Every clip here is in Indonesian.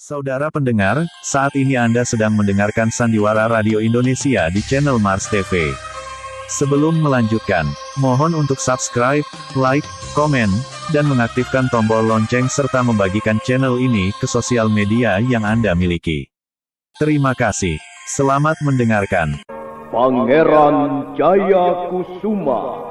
Saudara pendengar, saat ini Anda sedang mendengarkan Sandiwara Radio Indonesia di channel Mars TV. Sebelum melanjutkan, mohon untuk subscribe, like, komen, dan mengaktifkan tombol lonceng serta membagikan channel ini ke sosial media yang Anda miliki. Terima kasih. Selamat mendengarkan. Pangeran Jayakusuma.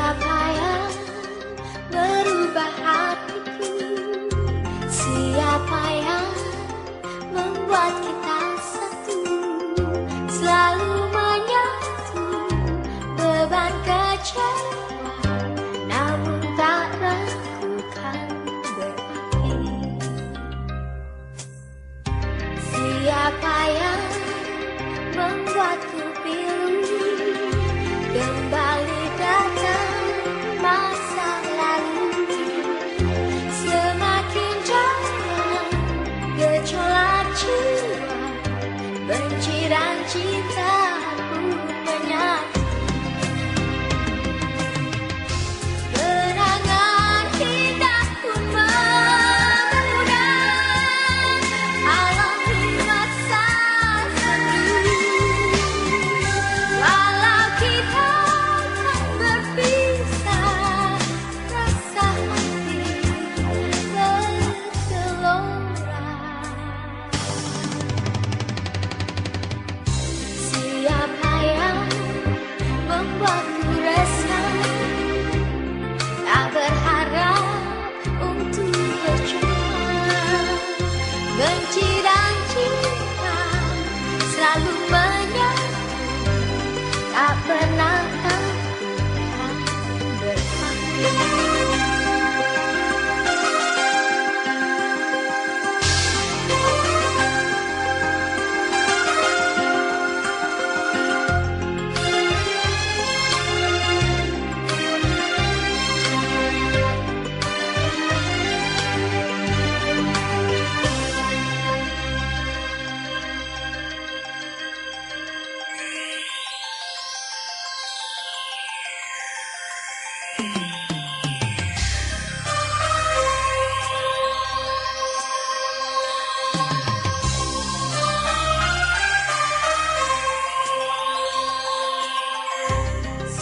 Siapa yang merubah hatiku? Siapa yang membuat kita satu? Selalu menyatu, beban kecewa, namun tak ragukan berarti. Siapa yang membuatku pilu kembali datang masa lalu? Semakin jauh gejolak jiwa, benci dan cinta pun menyatu. Kenangan indah pun memudar alam di masa lalu. Walau kita tak berpisah, rasa hati bergelora. Siapa yang membuatku resah, tak berharap untuk berjumpa. Benci dan cinta selalu menyatu, tak pernah takkan berpaling.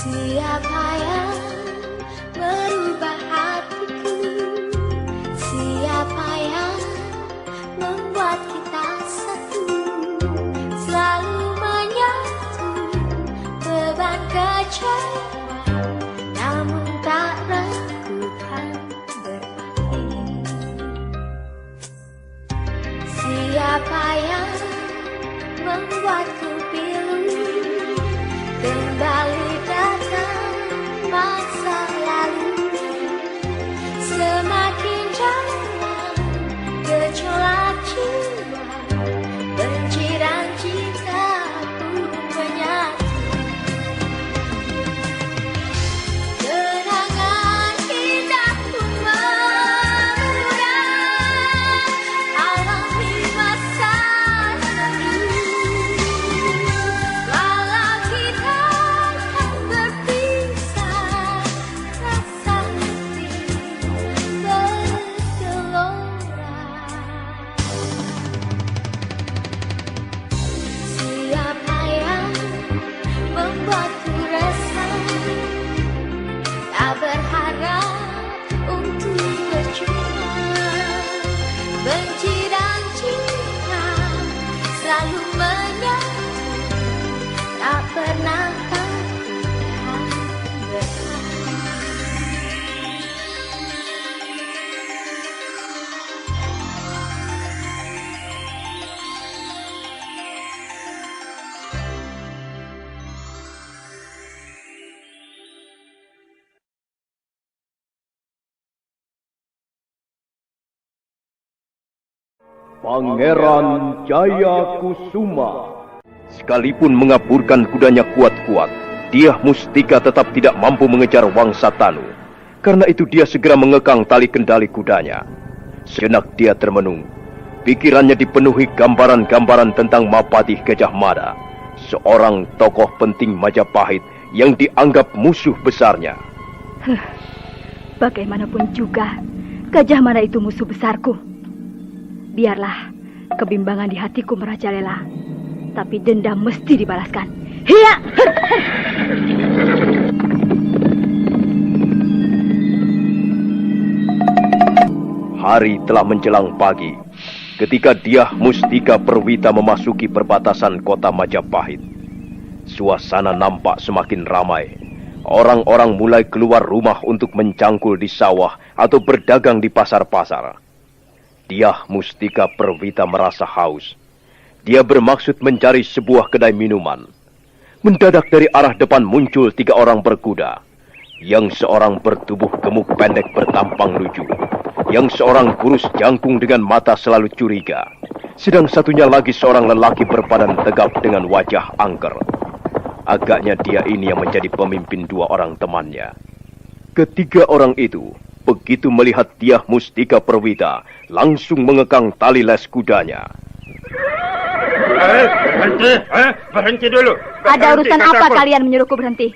Siapa yang merubah hatiku? Siapa yang membuat kita satu? Selalu menyatu, beban kecewa, namun tak ragukan berarti. Siapa yang membuatku pilu kembali datang masa lalu? Semakin jauh gejolak jiwa, benci dan cinta pun menyatu. Kenangan indah pun memudar alam di masa lalu. Walau kita tak berpisah, rasa hati bergelora. Siapa yang membuatku resah, tak berharap untuk berjumpa. Benci dan cinta selalu menyatu, tak pernah takkan berpaling. Pangeran Jayakusuma. Sekalipun mengaburkan kudanya kuat-kuat, Dyah Mustika tetap tidak mampu mengejar Wangsa Tanu. Karena itu dia segera mengekang tali kendali kudanya. Sejenak dia termenung. Pikirannya dipenuhi gambaran-gambaran tentang Mapatih Gajah Mada, seorang tokoh penting Majapahit yang dianggap musuh besarnya. Bagaimanapun juga, Gajah Mada itu musuh besarku. Biarlah kebimbangan di hatiku merajalela, tapi dendam mesti dibalaskan. Hiya! Hari telah menjelang pagi ketika Dyah Mustika Perwita memasuki perbatasan kota Majapahit. Suasana nampak semakin ramai. Orang-orang mulai keluar rumah untuk mencangkul di sawah atau berdagang di pasar-pasar. Dyah Mustika Perwita merasa haus. Dia bermaksud mencari sebuah kedai minuman. Mendadak dari arah depan muncul 3 orang berkuda. Yang seorang bertubuh gemuk pendek bertampang lucu. Yang seorang kurus jangkung dengan mata selalu curiga. Sedang satunya lagi seorang lelaki berbadan tegap dengan wajah angker. Agaknya dia ini yang menjadi pemimpin 2 orang temannya. Ketiga orang itu, begitu melihat Dyah Mustika Perwita, langsung mengekang tali les kudanya. Berhenti dulu. Ada urusan apa kalian menyuruhku berhenti?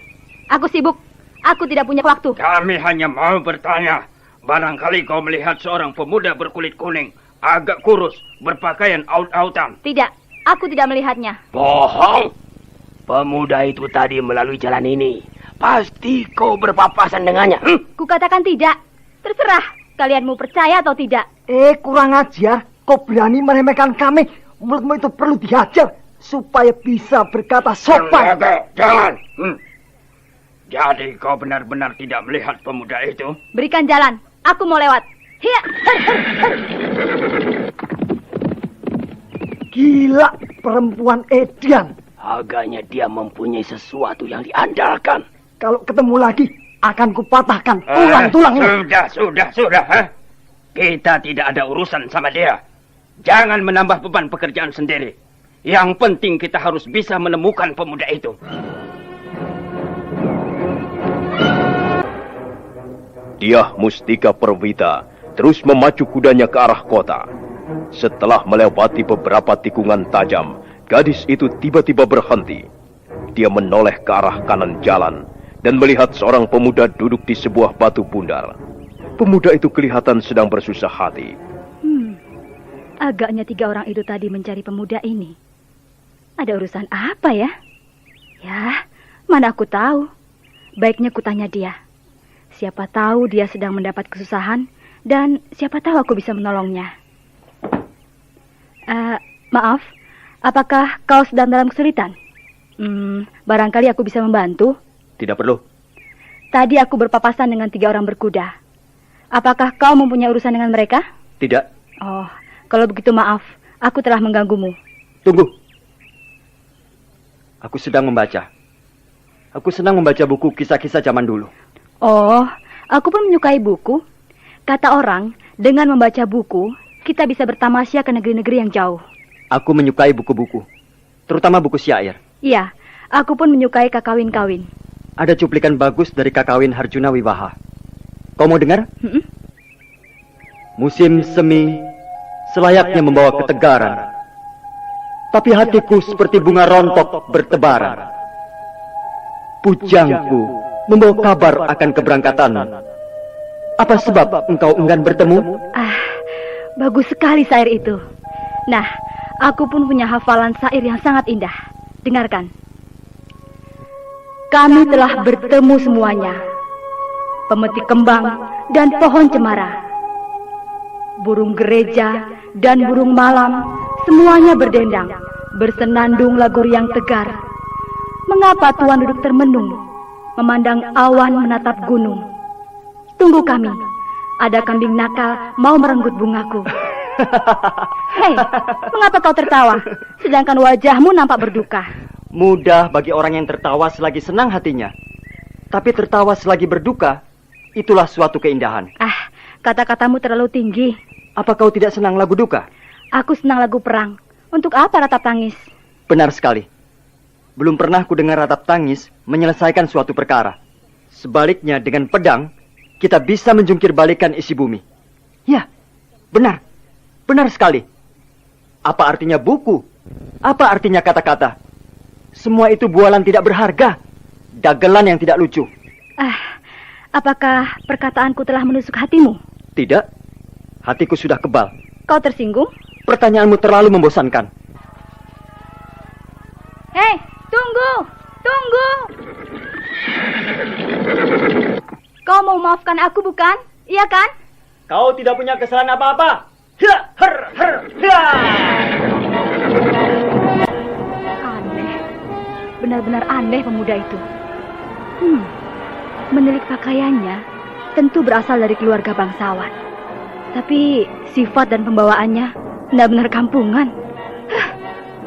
Aku sibuk. Aku tidak punya waktu. Kami hanya mau bertanya. Barangkali kau melihat seorang pemuda berkulit kuning, agak kurus, berpakaian aut-autan. Tidak, aku tidak melihatnya. Bohong. Pemuda itu tadi melalui jalan ini. Pasti kau berpapasan dengannya. Kukatakan tidak. Terserah, kalian mau percaya atau tidak. Kurang ajar. Kau berani meremehkan kami. Mulutmu itu perlu dihajar supaya bisa berkata sopan. Jangan. Jadi kau benar-benar tidak melihat pemuda itu? Berikan jalan, aku mau lewat. Hiya! Gila, perempuan Edian. Agaknya dia mempunyai sesuatu yang diandalkan. Kalau ketemu lagi, akan kupatahkan tulang-tulangnya. Sudah. Kita tidak ada urusan sama dia. Jangan menambah beban pekerjaan sendiri. Yang penting kita harus bisa menemukan pemuda itu. Dyah Mustika Perwita terus memacu kudanya ke arah kota. Setelah melewati beberapa tikungan tajam, gadis itu tiba-tiba berhenti. Dia menoleh ke arah kanan jalan dan melihat seorang pemuda duduk di sebuah batu bundar. Pemuda itu kelihatan sedang bersusah hati. Agaknya 3 orang itu tadi mencari pemuda ini. Ada urusan apa ya? Ya, mana aku tahu. Baiknya kutanya dia. Siapa tahu dia sedang mendapat kesusahan dan siapa tahu aku bisa menolongnya. Maaf, apakah kau sedang dalam kesulitan? Barangkali aku bisa membantu. Tidak perlu. Tadi aku berpapasan dengan 3 orang berkuda. Apakah kau mempunyai urusan dengan mereka? Tidak. Oh, kalau begitu maaf, aku telah mengganggumu. Tunggu. Aku sedang membaca. Aku senang membaca buku kisah-kisah zaman dulu. Oh, aku pun menyukai buku. Kata orang, dengan membaca buku, kita bisa bertamasya ke negeri-negeri yang jauh. Aku menyukai buku-buku, terutama buku syair. Iya, aku pun menyukai kakawin-kawin. Ada cuplikan bagus dari kakawin Harjuna Wiwaha. Kau mau dengar? Musim semi selayaknya membawa ketegaran, tapi hatiku seperti bunga rontok bertebaran. Pujangku membawa kabar akan keberangkatanmu. Apa sebab engkau enggan bertemu? Bagus sekali syair itu. Nah, aku pun punya hafalan syair yang sangat indah. Dengarkan. Kami telah bertemu semuanya. Pemetik kembang dan pohon cemara. Burung gereja dan burung malam semuanya berdendang, bersenandung lagu riang tegar. Mengapa Tuan duduk termenung, memandang awan menatap gunung? Tunggu kami, ada kambing nakal mau merenggut bungaku. Hei, mengapa kau tertawa, sedangkan wajahmu nampak berduka? Mudah bagi orang yang tertawa selagi senang hatinya. Tapi tertawa selagi berduka, itulah suatu keindahan. Kata-katamu terlalu tinggi. Apa kau tidak senang lagu duka? Aku senang lagu perang. Untuk apa ratap tangis? Benar sekali. Belum pernah ku dengar ratap tangis menyelesaikan suatu perkara. Sebaliknya dengan pedang, kita bisa menjungkir balikan isi bumi. Ya, Benar. Benar sekali. Apa artinya buku? Apa artinya kata-kata? Semua itu bualan tidak berharga. Dagelan yang tidak lucu. Apakah perkataanku telah menusuk hatimu? Tidak. Hatiku sudah kebal. Kau tersinggung? Pertanyaanmu terlalu membosankan. Hei, tunggu! Tunggu! Kau mau maafkan aku, bukan? Iya kan? Kau tidak punya kesalahan apa-apa. Hia, her, her, hia. Aneh. Benar-benar aneh pemuda itu. Menilik pakaiannya tentu berasal dari keluarga bangsawan. Tapi sifat dan pembawaannya benar-benar kampungan.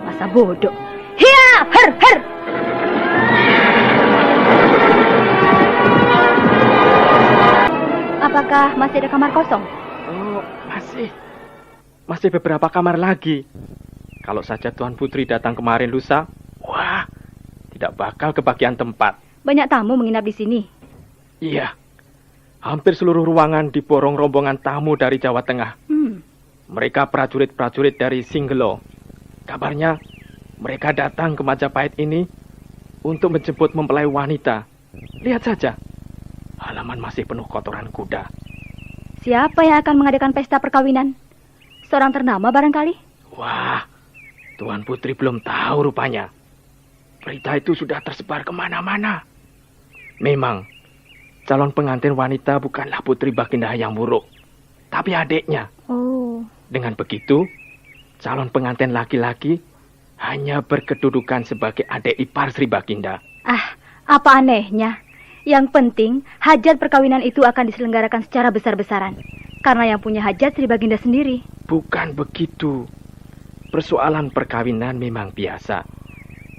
Masa bodoh. Hia, her, her. Apakah masih ada kamar kosong? Oh, masih beberapa kamar lagi. Kalau saja Tuan Putri datang kemarin lusa, wah, tidak bakal kebagian tempat. Banyak tamu menginap di sini. Iya, hampir seluruh ruangan diborong rombongan tamu dari Jawa Tengah. Mereka prajurit-prajurit dari Singgelo. Kabarnya mereka datang ke Majapahit ini untuk menjemput mempelai wanita. Lihat saja, halaman masih penuh kotoran kuda. Siapa yang akan mengadakan pesta perkawinan? Seorang ternama barangkali? Wah, Tuan Putri belum tahu rupanya. Berita itu sudah tersebar kemana-mana. Memang, calon pengantin wanita bukanlah Putri Baginda Hayam Wuruk, tapi adiknya. Oh. Dengan begitu, calon pengantin laki-laki hanya berkedudukan sebagai adik ipar Sri Baginda. Apa anehnya? Yang penting, hajat perkawinan itu akan diselenggarakan secara besar-besaran. Karena yang punya hajat Sri Baginda sendiri. Bukan begitu. Persoalan perkawinan memang biasa.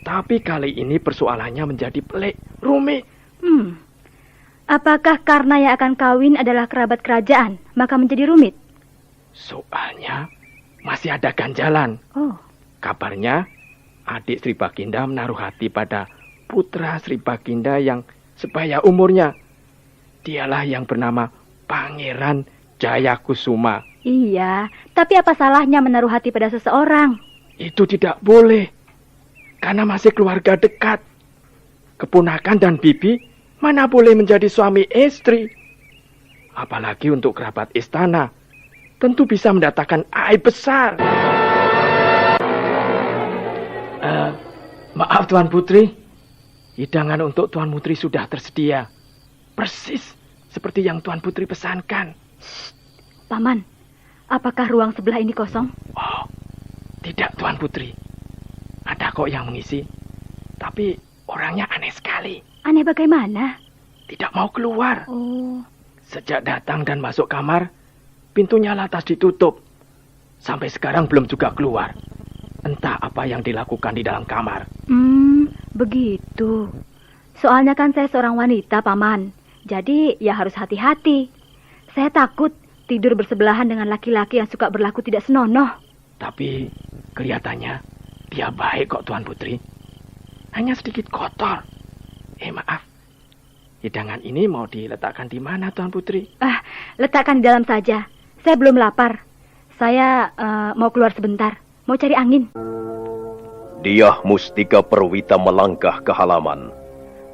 Tapi kali ini persoalannya menjadi pelik, rumit. Apakah karena yang akan kawin adalah kerabat kerajaan, maka menjadi rumit? Soalnya masih ada ganjalan. Oh. Kabarnya adik Sri Baginda menaruh hati pada putra Sri Baginda yang sebaya umurnya. Dialah yang bernama Pangeran Jayakusuma. Iya, tapi apa salahnya menaruh hati pada seseorang? Itu tidak boleh. Karena masih keluarga dekat. Keponakan dan bibi mana boleh menjadi suami istri. Apalagi untuk kerabat istana. Tentu bisa mendatangkan aib besar. Maaf Tuan Putri. Hidangan untuk Tuan Putri sudah tersedia. Persis seperti yang Tuan Putri pesankan. Paman, apakah ruang sebelah ini kosong? Oh, tidak Tuan Putri. Ada kok yang mengisi. Tapi orangnya aneh sekali. Aneh bagaimana? Tidak mau keluar. Oh. Sejak datang dan masuk kamar, pintunya lantas ditutup. Sampai sekarang belum juga keluar. Entah apa yang dilakukan di dalam kamar. Begitu. Soalnya kan saya seorang wanita, Paman. Jadi ya harus hati-hati. Saya takut tidur bersebelahan dengan laki-laki yang suka berlaku tidak senonoh. Tapi kelihatannya dia baik kok Tuan Putri. Hanya sedikit kotor. Maaf. Hidangan ini mau diletakkan di mana Tuan Putri? Letakkan di dalam saja. Saya belum lapar. Saya mau keluar sebentar. Mau cari angin. Dia Mustika Perwita melangkah ke halaman.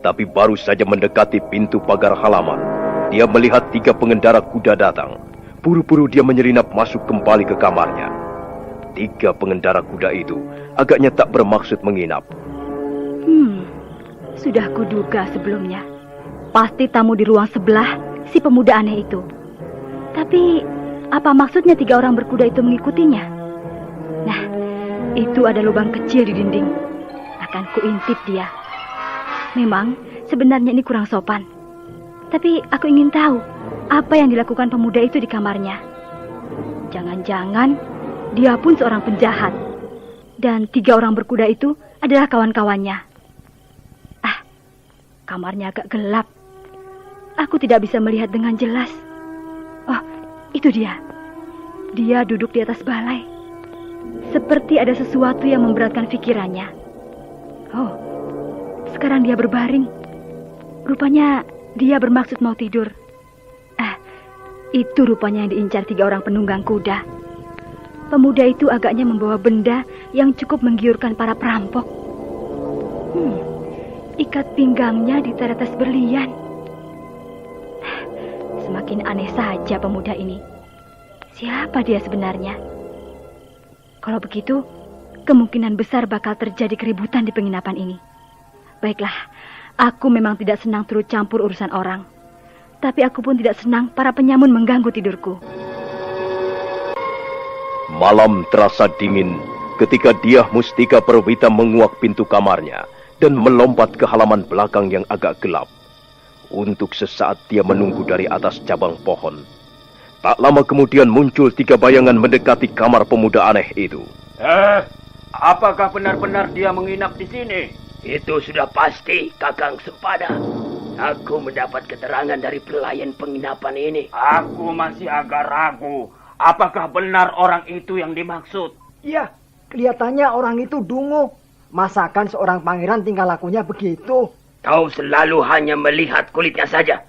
Tapi baru saja mendekati pintu pagar halaman, dia melihat 3 pengendara kuda datang. Buru-buru dia menyelinap masuk kembali ke kamarnya. 3 pengendara kuda itu agaknya tak bermaksud menginap. Sudah kuduga sebelumnya. Pasti tamu di ruang sebelah si pemuda aneh itu. Tapi apa maksudnya 3 orang berkuda itu mengikutinya? Nah, itu ada lubang kecil di dinding. Akan kuintip dia. Memang sebenarnya ini kurang sopan. Tapi aku ingin tahu apa yang dilakukan pemuda itu di kamarnya. Jangan-jangan dia pun seorang penjahat. Dan 3 orang berkuda itu adalah kawan-kawannya. Kamarnya agak gelap. Aku tidak bisa melihat dengan jelas. Oh, itu dia. Dia duduk di atas balai. Seperti ada sesuatu yang memberatkan pikirannya. Oh, sekarang dia berbaring. Rupanya dia bermaksud mau tidur. Itu rupanya yang diincar 3 orang penunggang kuda. Pemuda itu agaknya membawa benda yang cukup menggiurkan para perampok. Ikat pinggangnya ditetes berlian. Semakin aneh saja pemuda ini. Siapa dia sebenarnya? Kalau begitu, kemungkinan besar bakal terjadi keributan di penginapan ini. Baiklah, aku memang tidak senang turut campur urusan orang. Tapi aku pun tidak senang para penyamun mengganggu tidurku. Malam terasa dingin ketika Dyah Mustika Perwita menguak pintu kamarnya dan melompat ke halaman belakang yang agak gelap. Untuk sesaat dia menunggu dari atas cabang pohon. Tak lama kemudian muncul 3 bayangan mendekati kamar pemuda aneh itu. Apakah benar-benar dia menginap di sini? Itu sudah pasti, Kakang Sempada. Aku mendapat keterangan dari pelayan penginapan ini. Aku masih agak ragu. Apakah benar orang itu yang dimaksud? Iya, kelihatannya orang itu dungu. Masakan seorang pangeran tingkah lakunya begitu. Kau selalu hanya melihat kulitnya saja.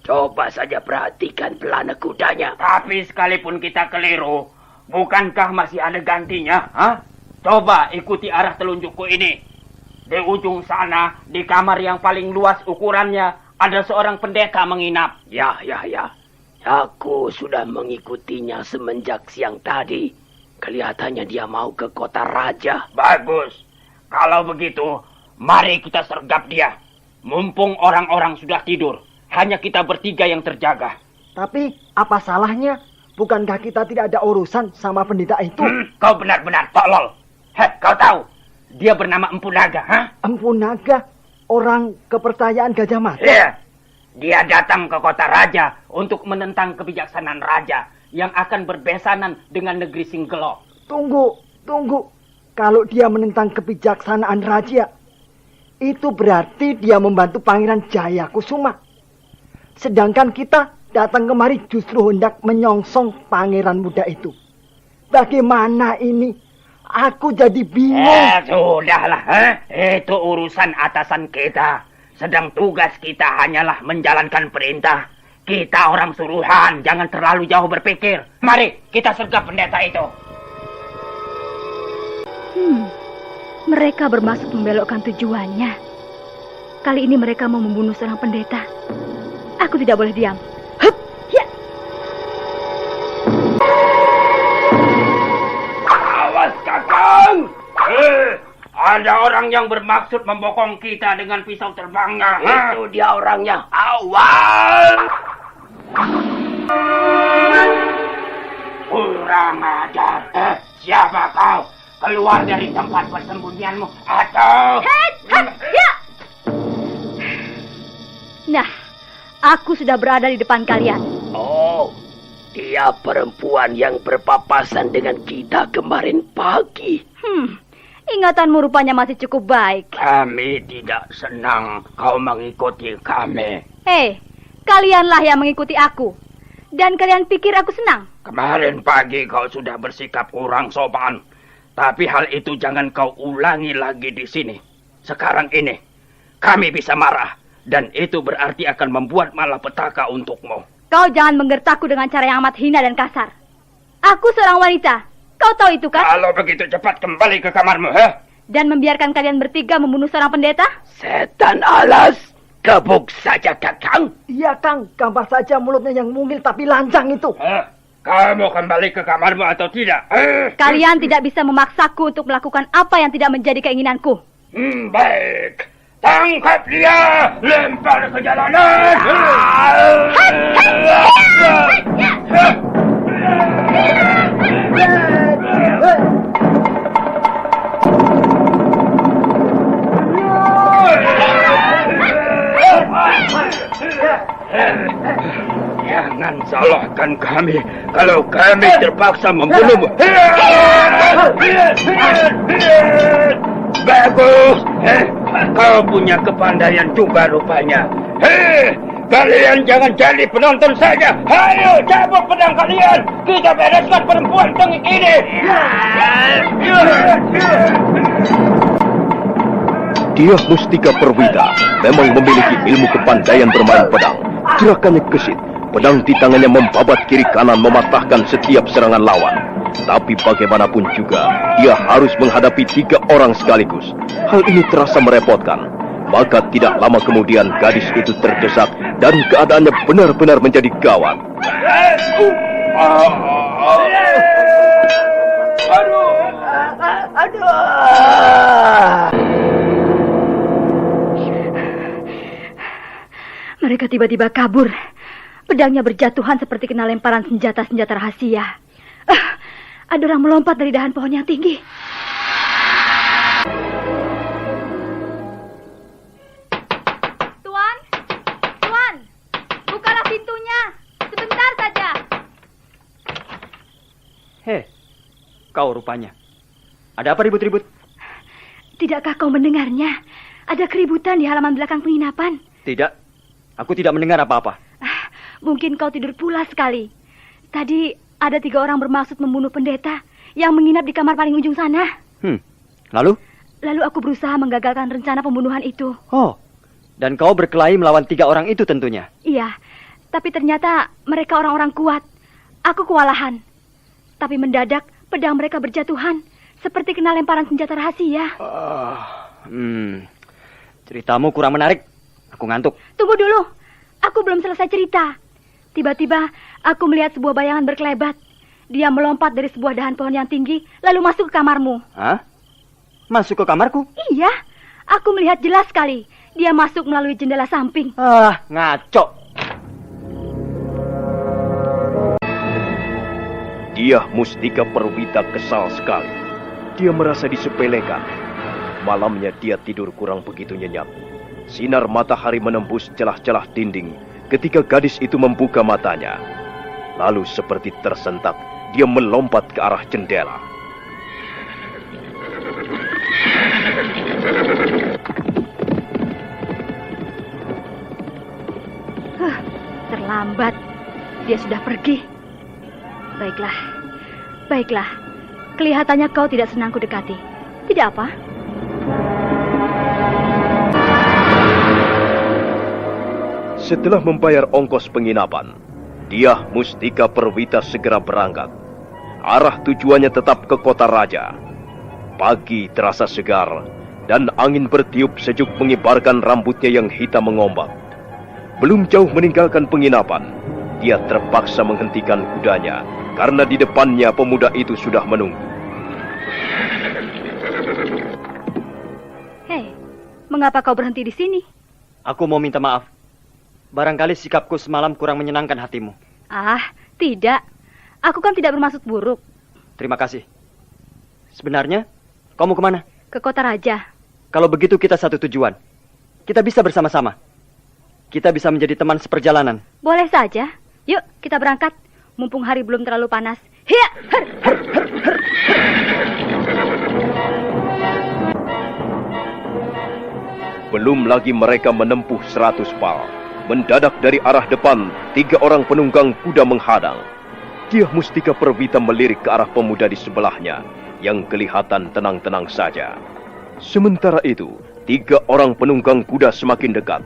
Coba saja perhatikan pelana kudanya. Tapi sekalipun kita keliru, bukankah masih ada gantinya? Coba ikuti arah telunjukku ini. Di ujung sana, di kamar yang paling luas ukurannya, ada seorang pendeta menginap. Ya. Aku sudah mengikutinya semenjak siang tadi. Kelihatannya dia mau ke kota raja. Bagus. Kalau begitu, mari kita sergap dia. Mumpung orang-orang sudah tidur, hanya kita bertiga yang terjaga. Tapi apa salahnya? Bukankah kita tidak ada urusan sama pendeta itu? Kau benar-benar tolol. Kau tahu? Dia bernama Empu Naga, Empu Naga? Orang kepercayaan Gajah Mada? Iya. Dia datang ke kota raja untuk menentang kebijaksanaan raja yang akan berbesanan dengan negeri Singgelo. Tunggu. Kalau dia menentang kebijaksanaan raja, itu berarti dia membantu Pangeran Jayakusuma. Sedangkan kita datang kemari justru hendak menyongsong pangeran muda itu. Bagaimana ini? Aku jadi bingung. Sudahlah, itu urusan atasan kita. Sedang tugas kita hanyalah menjalankan perintah. Kita orang suruhan, jangan terlalu jauh berpikir. Mari, kita sergap pendeta itu. Mereka bermaksud membelokkan tujuannya. Kali ini mereka mau membunuh seorang pendeta. Aku tidak boleh diam. Hup, ya. Awas, Kakang! Ada orang yang bermaksud membokong kita dengan pisau terbangnya. Itu dia orangnya. Awas! Kurang ajar. Siapa kau? Keluar dari tempat persembunyianmu atau... Ya. Nah, aku sudah berada di depan kalian. Oh, dia perempuan yang berpapasan dengan kita kemarin pagi. Ingatanmu rupanya masih cukup baik. Kami tidak senang kau mengikuti kami. Kalianlah yang mengikuti aku. Dan kalian pikir aku senang? Kemarin pagi kau sudah bersikap kurang sopan. Tapi hal itu jangan kau ulangi lagi di sini. Sekarang ini, kami bisa marah. Dan itu berarti akan membuat malapetaka untukmu. Kau jangan menggertakku dengan cara yang amat hina dan kasar. Aku seorang wanita. Kau tahu itu kan? Kalau begitu cepat kembali ke kamarmu, Dan membiarkan kalian bertiga membunuh seorang pendeta? Setan alas, gebuk saja Kakang. Iya Kang, gampang saja mulutnya yang mungil tapi lancang itu. Kamu kembali ke kamarmu atau tidak? Kalian tidak bisa memaksaku untuk melakukan apa yang tidak menjadi keinginanku. Baik. Tangkap dia! Lempar ke jalanan! Jangan salahkan kami kalau kami terpaksa membunuhmu. Bagus. Kau punya kepandaian juga rupanya. Kalian jangan jadi penonton saja. Ayo cabut pedang kalian. Kita bereskan perempuan tengik ini. Dyah Mustika Perwita memang memiliki ilmu kepandaian bermain pedang. Gerakannya gesit, Pedang di tangannya membabat kiri kanan mematahkan setiap serangan lawan. Tapi bagaimanapun juga, dia harus menghadapi 3 orang sekaligus. Hal ini terasa merepotkan. Maka tidak lama kemudian gadis itu terdesak dan keadaannya benar-benar menjadi gawat. Mereka tiba-tiba kabur. Pedangnya berjatuhan seperti kena lemparan senjata-senjata rahasia. Ada orang melompat dari dahan pohon yang tinggi. Tuan, bukalah pintunya. Sebentar saja. Hei, kau rupanya. Ada apa ribut-ribut? Tidakkah kau mendengarnya? Ada keributan di halaman belakang penginapan. Tidak, aku tidak mendengar apa-apa. Mungkin kau tidur pulas sekali. Tadi ada 3 orang bermaksud membunuh pendeta yang menginap di kamar paling ujung sana. Lalu? Lalu aku berusaha menggagalkan rencana pembunuhan itu. Oh, dan kau berkelahi melawan 3 orang itu tentunya? Iya, tapi ternyata mereka orang-orang kuat. Aku kewalahan. Tapi mendadak pedang mereka berjatuhan, seperti kena lemparan senjata rahasia. Ceritamu kurang menarik. Aku ngantuk. Tunggu dulu, aku belum selesai cerita. Tiba-tiba aku melihat sebuah bayangan berkelebat. Dia melompat dari sebuah dahan pohon yang tinggi, lalu masuk ke kamarmu. Hah? Masuk ke kamarku? Iya, aku melihat jelas sekali. Dia masuk melalui jendela samping. Ngaco. Dia Mustika Perwita kesal sekali. Dia merasa disepelekan. Malamnya dia tidur kurang begitu nyenyak. Sinar matahari menembus celah-celah dinding ketika gadis itu membuka matanya. Lalu seperti tersentak, dia melompat ke arah jendela. Terlambat. Dia sudah pergi. Baiklah. Kelihatannya kau tidak senang kudekati. Tidak apa? Setelah membayar ongkos penginapan, dia Mustika Perwita segera berangkat. Arah tujuannya tetap ke kota raja. Pagi terasa segar, dan angin bertiup sejuk mengibarkan rambutnya yang hitam mengombak. Belum jauh meninggalkan penginapan, dia terpaksa menghentikan kudanya, karena di depannya pemuda itu sudah menunggu. Hei, mengapa kau berhenti di sini? Aku mau minta maaf. Barangkali sikapku semalam kurang menyenangkan hatimu. Tidak. Aku kan tidak bermaksud buruk. Terima kasih. Sebenarnya, kau mau kemana? Ke kota raja. Kalau begitu kita satu tujuan. Kita bisa bersama-sama. Kita bisa menjadi teman seperjalanan. Boleh saja. Yuk, kita berangkat. Mumpung hari belum terlalu panas. Hiya! Belum lagi mereka menempuh 100 pal. Mendadak dari arah depan, 3 orang penunggang kuda menghadang. Dia Mustika Perwita melirik ke arah pemuda di sebelahnya, yang kelihatan tenang-tenang saja. Sementara itu, 3 orang penunggang kuda semakin dekat.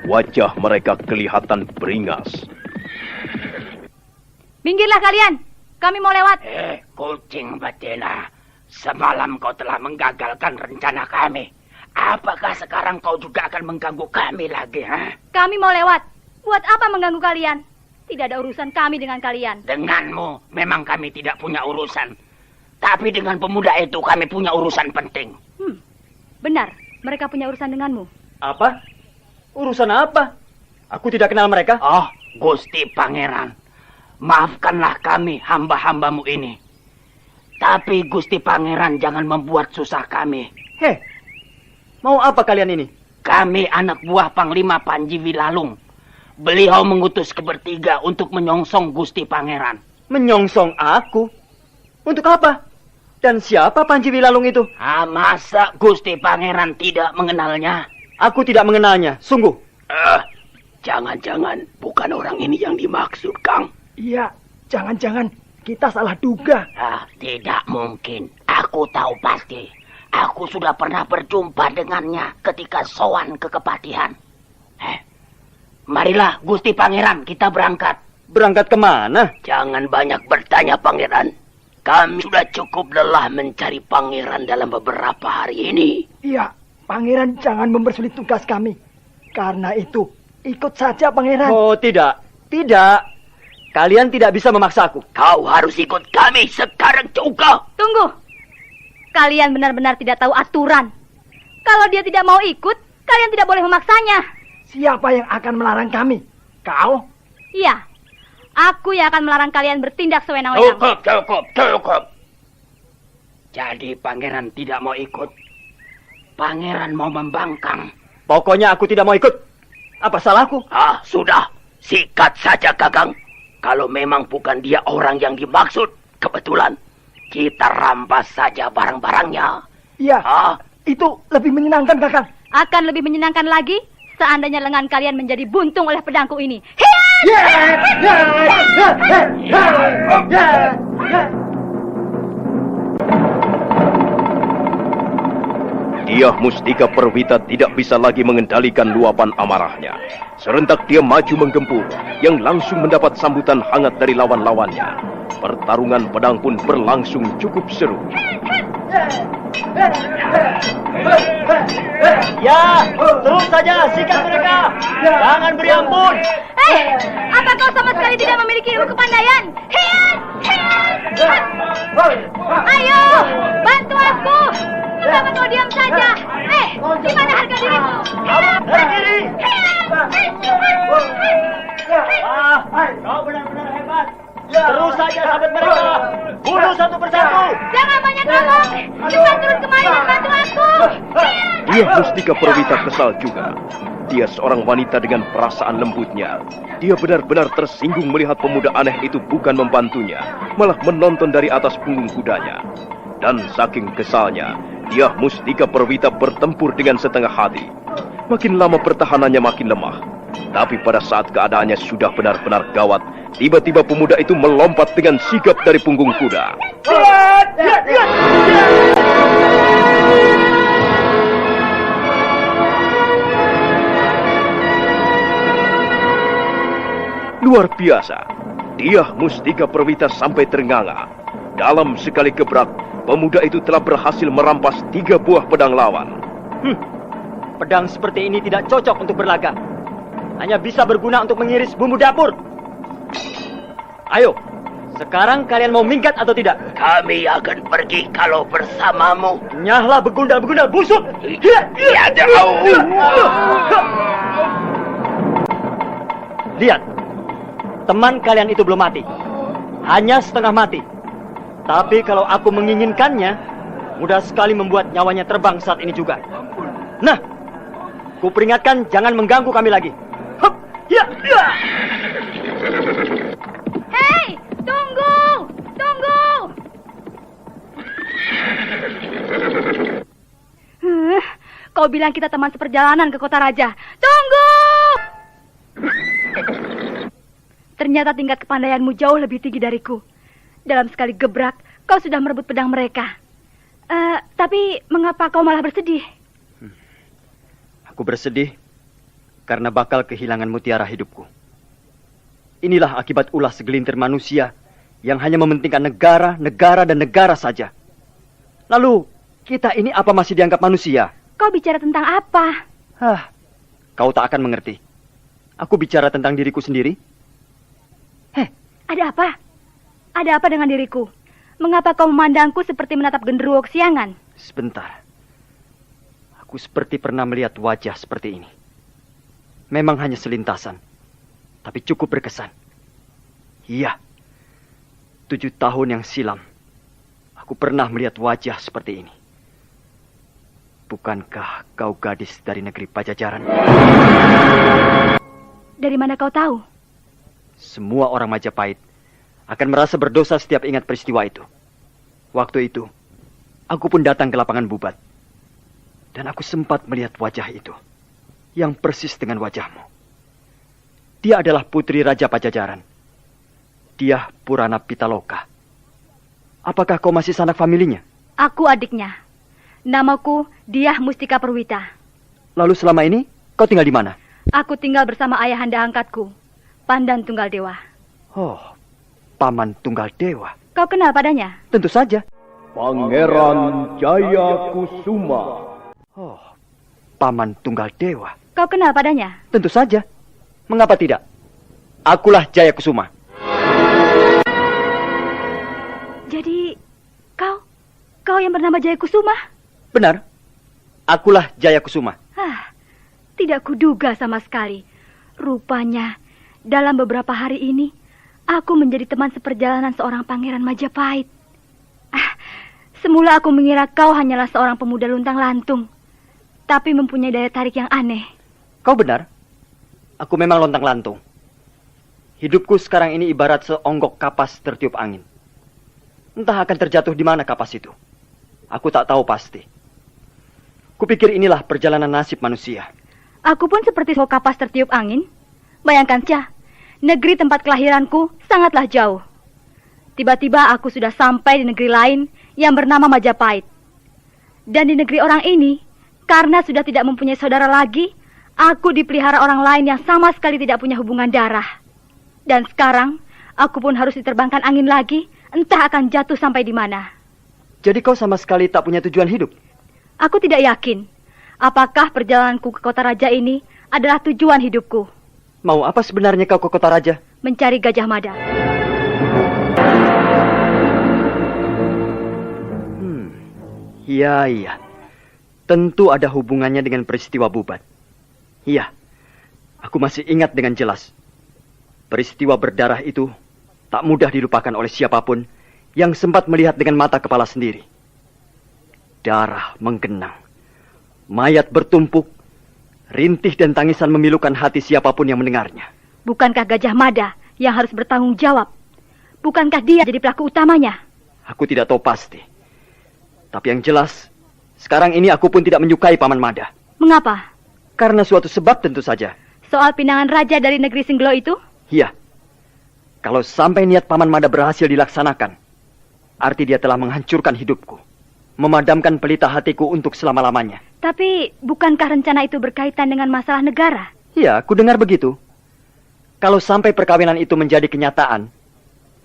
Wajah mereka kelihatan beringas. Minggirlah kalian, kami mau lewat. Kucing betina, semalam kau telah menggagalkan rencana kami. Apakah sekarang kau juga akan mengganggu kami lagi, ha? Kami mau lewat. Buat apa mengganggu kalian? Tidak ada urusan kami dengan kalian. Denganmu, memang kami tidak punya urusan. Tapi dengan pemuda itu kami punya urusan penting. Benar, mereka punya urusan denganmu. Apa? Urusan apa? Aku tidak kenal mereka. Oh, Gusti Pangeran. Maafkanlah kami, hamba-hambamu ini. Tapi Gusti Pangeran jangan membuat susah kami. Mau apa kalian ini? Kami anak buah Panglima Panji Wilalung. Beliau mengutus kebertiga untuk menyongsong Gusti Pangeran. Menyongsong aku? Untuk apa? Dan siapa Panji Wilalung itu? Masa Gusti Pangeran tidak mengenalnya? Aku tidak mengenalnya, sungguh. Jangan-jangan bukan orang ini yang dimaksud, Kang. Iya, jangan-jangan kita salah duga. Tidak mungkin. Aku tahu pasti. Aku sudah pernah berjumpa dengannya ketika sowan ke Kepatihan. Marilah, Gusti Pangeran, kita berangkat. Berangkat kemana? Jangan banyak bertanya, Pangeran. Kami sudah cukup lelah mencari Pangeran dalam beberapa hari ini. Iya, Pangeran jangan mempersulit tugas kami. Karena itu, ikut saja Pangeran. Oh, tidak. Tidak. Kalian tidak bisa memaksaku. Kau harus ikut kami sekarang juga. Tunggu. Kalian benar-benar tidak tahu aturan. Kalau dia tidak mau ikut, kalian tidak boleh memaksanya. Siapa yang akan melarang kami? Kau? Iya. Aku yang akan melarang kalian bertindak sewenang-wenang. Cukup. Jadi Pangeran tidak mau ikut. Pangeran mau membangkang. Pokoknya aku tidak mau ikut. Apa salahku? Sudah. Sikat saja, Kakang. Kalau memang bukan dia orang yang dimaksud, kebetulan kita rampas saja barang-barangnya. Iya. Itu lebih menyenangkan, Kakang. Akan lebih menyenangkan lagi seandainya lengan kalian menjadi buntung oleh pedangku ini. Dia Mustika Perwita tidak bisa lagi mengendalikan luapan amarahnya. Serentak dia maju menggempur, yang langsung mendapat sambutan hangat dari lawan-lawannya. Pertarungan pedang pun berlangsung cukup seru. Ya, terus saja sikat mereka. Jangan beri ampun. Apa kau sama sekali tidak memiliki ilmu kepandaian? Ayo, bantu aku. Kenapa kau diam saja? Di mana harga dirimu? Dari diri. Kau benar-benar hebat. Terus saja sahabat mereka. Bunuh satu persatu. Jangan banyak ngomong. Cepat turun kemari dan bantu aku. Dia Mustika Perwita kesal juga. Dia seorang wanita dengan perasaan lembutnya. Dia benar-benar tersinggung melihat pemuda aneh itu bukan membantunya, malah menonton dari atas punggung kudanya. Dan saking kesalnya, dia Mustika Perwita bertempur dengan setengah hati. Makin lama pertahanannya makin lemah. Tapi pada saat keadaannya sudah benar-benar gawat, tiba-tiba pemuda itu melompat dengan sigap dari punggung kuda. Luar biasa. Dia Mustika Perwita sampai ternganga. Dalam sekali gebrak, pemuda itu telah berhasil merampas 3 buah pedang lawan. Pedang seperti ini tidak cocok untuk berlaga. Hanya bisa berguna untuk mengiris bumbu dapur. Ayo, sekarang kalian mau minggat atau tidak? Kami akan pergi kalau bersamamu. Nyahlah begundal-begundal busuk. Iya, jauh. Lihat, teman kalian itu belum mati. Hanya setengah mati. Tapi kalau aku menginginkannya, mudah sekali membuat nyawanya terbang saat ini juga. Nah, ku peringatkan jangan mengganggu kami lagi. Hup, ya. Hei, tunggu. Kau bilang kita teman seperjalanan ke kota raja. Tunggu! Ternyata tingkat kepandaianmu jauh lebih tinggi dariku. Dalam sekali gebrak, kau sudah merebut pedang mereka. Tapi mengapa kau malah bersedih? Aku bersedih karena bakal kehilangan mutiara hidupku. Inilah akibat ulah segelintir manusia yang hanya mementingkan negara saja. Lalu, kita ini apa masih dianggap manusia? Kau bicara tentang apa? Kau tak akan mengerti. Aku bicara tentang diriku sendiri. Ada apa? Ada apa dengan diriku? Mengapa kau memandangku seperti menatap genderuwo kesiangan? Sebentar. Aku seperti pernah melihat wajah seperti ini. Memang hanya selintasan, tapi cukup berkesan. Iya, 7 tahun yang silam, aku pernah melihat wajah seperti ini. Bukankah kau gadis dari negeri Pajajaran? Dari mana kau tahu? Semua orang Majapahit akan merasa berdosa setiap ingat peristiwa itu. Waktu itu, aku pun datang ke lapangan Bubat. Dan aku sempat melihat wajah itu, yang persis dengan wajahmu. Dia adalah putri Raja Pajajaran. Dia Purana Pitaloka. Apakah kau masih sanak familinya? Aku adiknya. Namaku Diah Mustika Perwita. Lalu selama ini, kau tinggal di mana? Aku tinggal bersama ayahanda angkatku, Pandan Tunggal Dewa. Oh, Paman Tunggal Dewa. Kau kenal padanya? Tentu saja. Pangeran Jayakusuma. Oh, Paman Tunggal Dewa. Kau kenal padanya? Tentu saja. Mengapa tidak? Akulah Jayakusuma. Jadi, kau yang bernama Jayakusuma? Benar. Akulah Jayakusuma. Tidak kuduga sama sekali. Rupanya, dalam beberapa hari ini, aku menjadi teman seperjalanan seorang pangeran Majapahit. Semula aku mengira kau hanyalah seorang pemuda luntang-lantung, tapi mempunyai daya tarik yang aneh. Kau benar. Aku memang lontang-lantung. Hidupku sekarang ini ibarat seonggok kapas tertiup angin. Entah akan terjatuh di mana kapas itu. Aku tak tahu pasti. Kupikir inilah perjalanan nasib manusia. Aku pun seperti kapas tertiup angin. Bayangkan saja, negeri tempat kelahiranku sangatlah jauh. Tiba-tiba aku sudah sampai di negeri lain yang bernama Majapahit. Dan di negeri orang ini, karena sudah tidak mempunyai saudara lagi, aku dipelihara orang lain yang sama sekali tidak punya hubungan darah. Dan sekarang, aku pun harus diterbangkan angin lagi, entah akan jatuh sampai di mana. Jadi kau sama sekali tak punya tujuan hidup? Aku tidak yakin. Apakah perjalananku ke kota raja ini adalah tujuan hidupku? Mau apa sebenarnya kau ke kota raja? Mencari Gajah Mada. Iya. Tentu ada hubungannya dengan peristiwa Bubat. Iya, aku masih ingat dengan jelas. Peristiwa berdarah itu tak mudah dilupakan oleh siapapun yang sempat melihat dengan mata kepala sendiri. Darah menggenang, mayat bertumpuk, rintih dan tangisan memilukan hati siapapun yang mendengarnya. Bukankah Gajah Mada yang harus bertanggung jawab? Bukankah dia jadi pelaku utamanya? Aku tidak tahu pasti. Tapi yang jelas, sekarang ini aku pun tidak menyukai Paman Mada. Mengapa? Karena suatu sebab tentu saja. Soal pinangan raja dari negeri Singgelo itu? Iya. Kalau sampai niat Paman Mada berhasil dilaksanakan, arti dia telah menghancurkan hidupku. Memadamkan pelita hatiku untuk selama-lamanya. Tapi, bukankah rencana itu berkaitan dengan masalah negara? Iya, aku dengar begitu. Kalau sampai perkawinan itu menjadi kenyataan,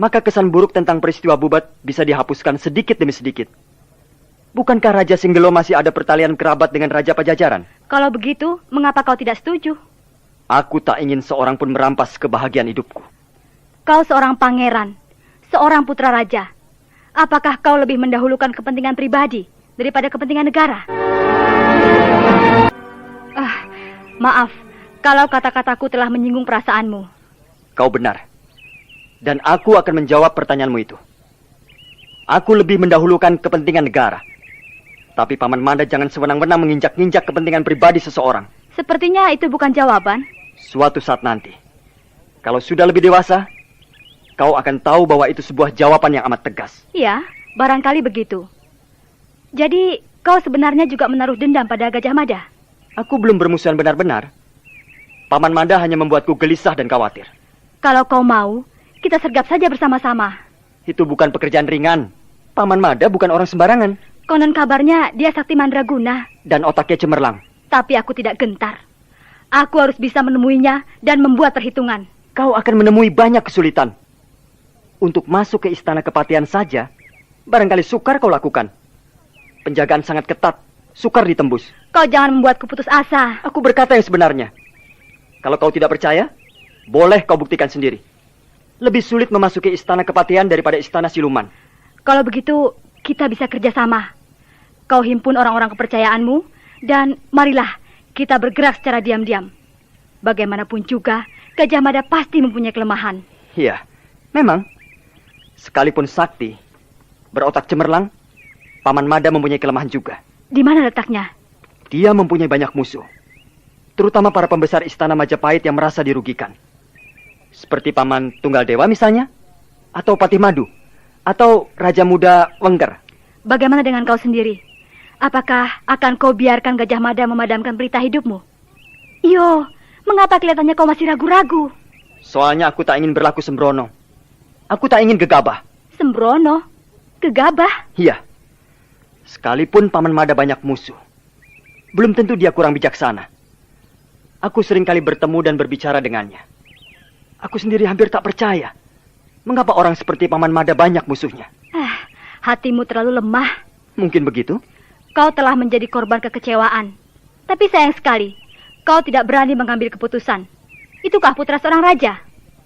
maka kesan buruk tentang peristiwa Bubat bisa dihapuskan sedikit demi sedikit. Bukankah Raja Singgelo masih ada pertalian kerabat dengan Raja Pajajaran? Kalau begitu, mengapa kau tidak setuju? Aku tak ingin seorang pun merampas kebahagiaan hidupku. Kau seorang pangeran, seorang putra raja. Apakah kau lebih mendahulukan kepentingan pribadi daripada kepentingan negara? Maaf, kalau kata-kataku telah menyinggung perasaanmu. Kau benar. Dan aku akan menjawab pertanyaanmu itu. Aku lebih mendahulukan kepentingan negara. Tapi Paman Mada jangan sewenang-wenang menginjak-injak kepentingan pribadi seseorang. Sepertinya itu bukan jawaban. Suatu saat nanti, kalau sudah lebih dewasa, kau akan tahu bahwa itu sebuah jawaban yang amat tegas. Iya, barangkali begitu. Jadi, kau sebenarnya juga menaruh dendam pada Gajah Mada? Aku belum bermusuhan benar-benar. Paman Mada hanya membuatku gelisah dan khawatir. Kalau kau mau, kita sergap saja bersama-sama. Itu bukan pekerjaan ringan. Paman Mada bukan orang sembarangan. Konon kabarnya dia sakti mandraguna. Dan otaknya cemerlang. Tapi aku tidak gentar. Aku harus bisa menemuinya dan membuat perhitungan. Kau akan menemui banyak kesulitan. Untuk masuk ke istana kepatihan saja, barangkali sukar kau lakukan. Penjagaan sangat ketat, sukar ditembus. Kau jangan membuatku putus asa. Aku berkata yang sebenarnya. Kalau kau tidak percaya, boleh kau buktikan sendiri. Lebih sulit memasuki istana kepatihan daripada istana siluman. Kalau begitu, kita bisa kerjasama. Kau himpun orang-orang kepercayaanmu, dan marilah kita bergerak secara diam-diam. Bagaimanapun juga, Gajah Mada pasti mempunyai kelemahan. Iya, memang. Sekalipun sakti, berotak cemerlang, Paman Mada mempunyai kelemahan juga. Di mana letaknya? Dia mempunyai banyak musuh. Terutama para pembesar istana Majapahit yang merasa dirugikan. Seperti Paman Tunggal Dewa misalnya, atau Patih Madu, atau Raja Muda Wengger. Bagaimana dengan kau sendiri? Apakah akan kau biarkan Gajah Mada memadamkan pelita hidupmu? Yo, mengapa kelihatannya kau masih ragu-ragu? Soalnya aku tak ingin berlaku sembrono. Aku tak ingin gegabah. Sembrono? Gegabah? Iya. Sekalipun Paman Mada banyak musuh, belum tentu dia kurang bijaksana. Aku seringkali bertemu dan berbicara dengannya. Aku sendiri hampir tak percaya Mengapa orang seperti Paman Mada banyak musuhnya? Hatimu terlalu lemah. Mungkin begitu. Kau telah menjadi korban kekecewaan. Tapi sayang sekali, kau tidak berani mengambil keputusan. Itukah putra seorang raja?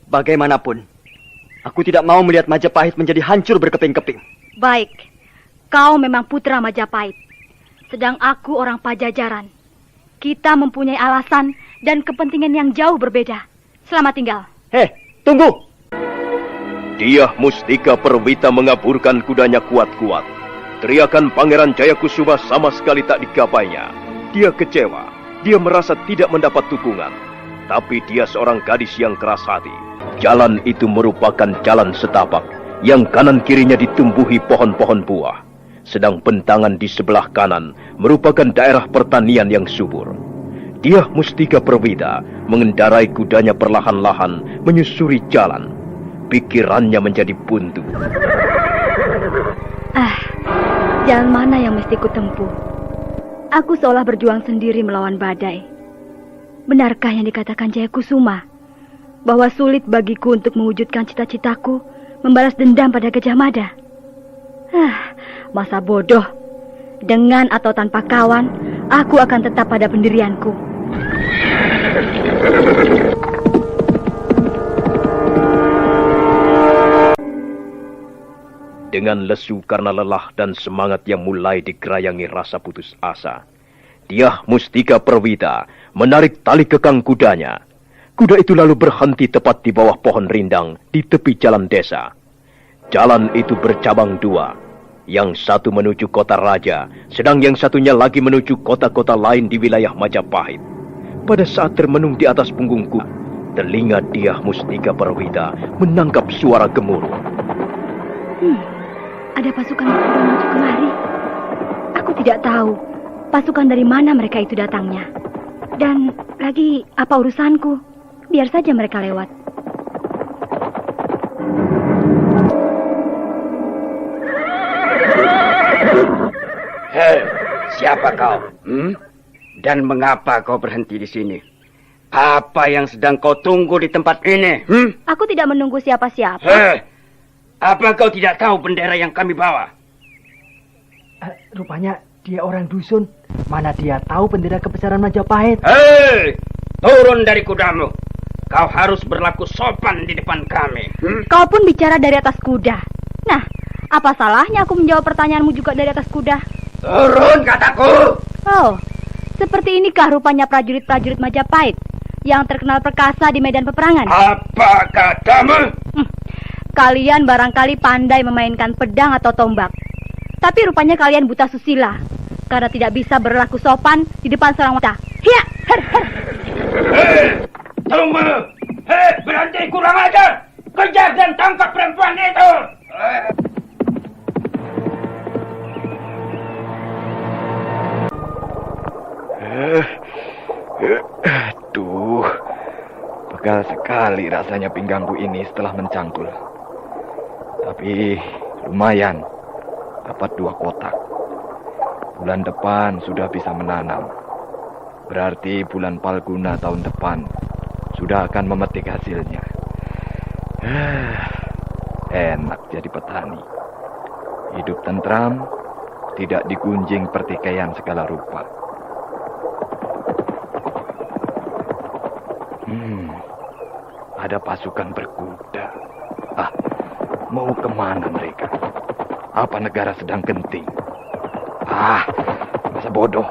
Bagaimanapun, aku tidak mau melihat Majapahit menjadi hancur berkeping-keping. Baik, kau memang putra Majapahit. Sedang aku orang Pajajaran. Kita mempunyai alasan dan kepentingan yang jauh berbeda. Selamat tinggal. Tunggu! Dia Mustika Perwita mengaburkan kudanya kuat-kuat. Teriakan Pangeran Jayakusuma sama sekali tak digapainya. Dia kecewa. Dia merasa tidak mendapat dukungan. Tapi dia seorang gadis yang keras hati. Jalan itu merupakan jalan setapak, yang kanan kirinya ditumbuhi pohon-pohon buah. Sedang bentangan di sebelah kanan merupakan daerah pertanian yang subur. Dia Mustika Perwita mengendarai kudanya perlahan-lahan menyusuri jalan. Pikirannya menjadi buntu. Jalan mana yang mesti kutempuh? Aku seolah berjuang sendiri melawan badai. Benarkah yang dikatakan Jayakusuma, bahwa sulit bagiku untuk mewujudkan cita-citaku membalas dendam pada Gajah Mada? Masa bodoh. Dengan atau tanpa kawan, aku akan tetap pada pendirianku. Dengan lesu karena lelah dan semangat yang mulai digerayangi rasa putus asa, dia Mustika Perwita menarik tali kekang kudanya. Kuda itu lalu berhenti tepat di bawah pohon rindang di tepi jalan desa. Jalan itu bercabang dua. Yang satu menuju kota raja, sedang yang satunya lagi menuju kota-kota lain di wilayah Majapahit. Pada saat termenung di atas punggungku, telinga dia Mustika Perwita menangkap suara gemuruh. Ada pasukan yang menuju kemari. Aku tidak tahu pasukan dari mana mereka itu datangnya. Dan lagi apa urusanku? Biar saja mereka lewat. Hei, siapa kau? Dan mengapa kau berhenti di sini? Apa yang sedang kau tunggu di tempat ini? Aku tidak menunggu siapa-siapa. Hei, apa kau tidak tahu bendera yang kami bawa? Rupanya dia orang dusun. Mana dia tahu bendera kebesaran Majapahit? Hei, turun dari kudamu. Kau harus berlaku sopan di depan kami. Kau pun bicara dari atas kuda. Nah, apa salahnya aku menjawab pertanyaanmu juga dari atas kuda? Turun, kataku! Oh, seperti inikah rupanya prajurit-prajurit Majapahit yang terkenal perkasa di medan peperangan? Apa katamu? Kalian barangkali pandai memainkan pedang atau tombak. Tapi rupanya kalian buta susila karena tidak bisa berlaku sopan di depan seorang wanita. Hiya! Hei, tunggu! Hei, berhenti, kurang ajar! Kejar dan tangkap perempuan itu! Aduh, pegal sekali rasanya pinggangku ini setelah mencangkul. Tapi lumayan, dapat 2 kotak. Bulan depan sudah bisa menanam. Berarti bulan Palguna tahun depan sudah akan memetik hasilnya. Enak jadi petani. Hidup tentram, tidak digunjing pertikaian segala rupa. Ada pasukan berkuda. Mau kemana mereka? Apa negara sedang genting? Masa bodoh.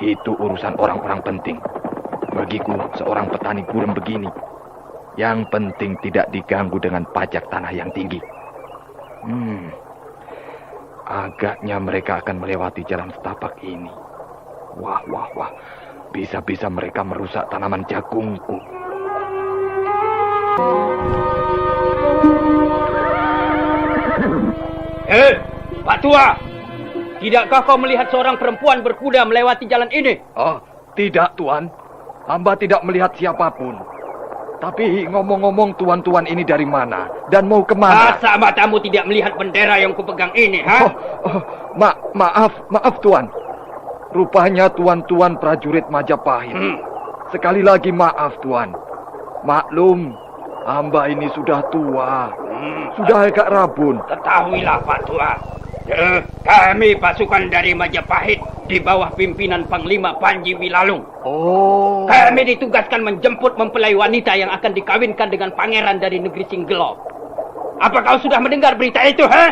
Itu urusan orang-orang penting. Bagiku, seorang petani gurem begini. Yang penting tidak diganggu dengan pajak tanah yang tinggi. Agaknya mereka akan melewati jalan setapak ini. Wah. Bisa-bisa mereka merusak tanaman jagungku. Hei, Pak Tua! Tidakkah kau melihat seorang perempuan berkuda melewati jalan ini? Oh, tidak, Tuan. Hamba tidak melihat siapapun. Tapi ngomong-ngomong tuan-tuan ini dari mana? Dan mau kemana? Masa matamu tidak melihat bendera yang kupegang ini, ha? Maaf, Tuan. Rupanya tuan-tuan prajurit Majapahit. Sekali lagi maaf, Tuan. Maklum, hamba ini sudah tua. Sudah agak rabun. Ketahuilah Pak Tua, kami pasukan dari Majapahit di bawah pimpinan Panglima Panji Wilalung. Oh. Kami ditugaskan menjemput mempelai wanita yang akan dikawinkan dengan pangeran dari negeri Singgelo. Apa kau sudah mendengar berita itu, ha?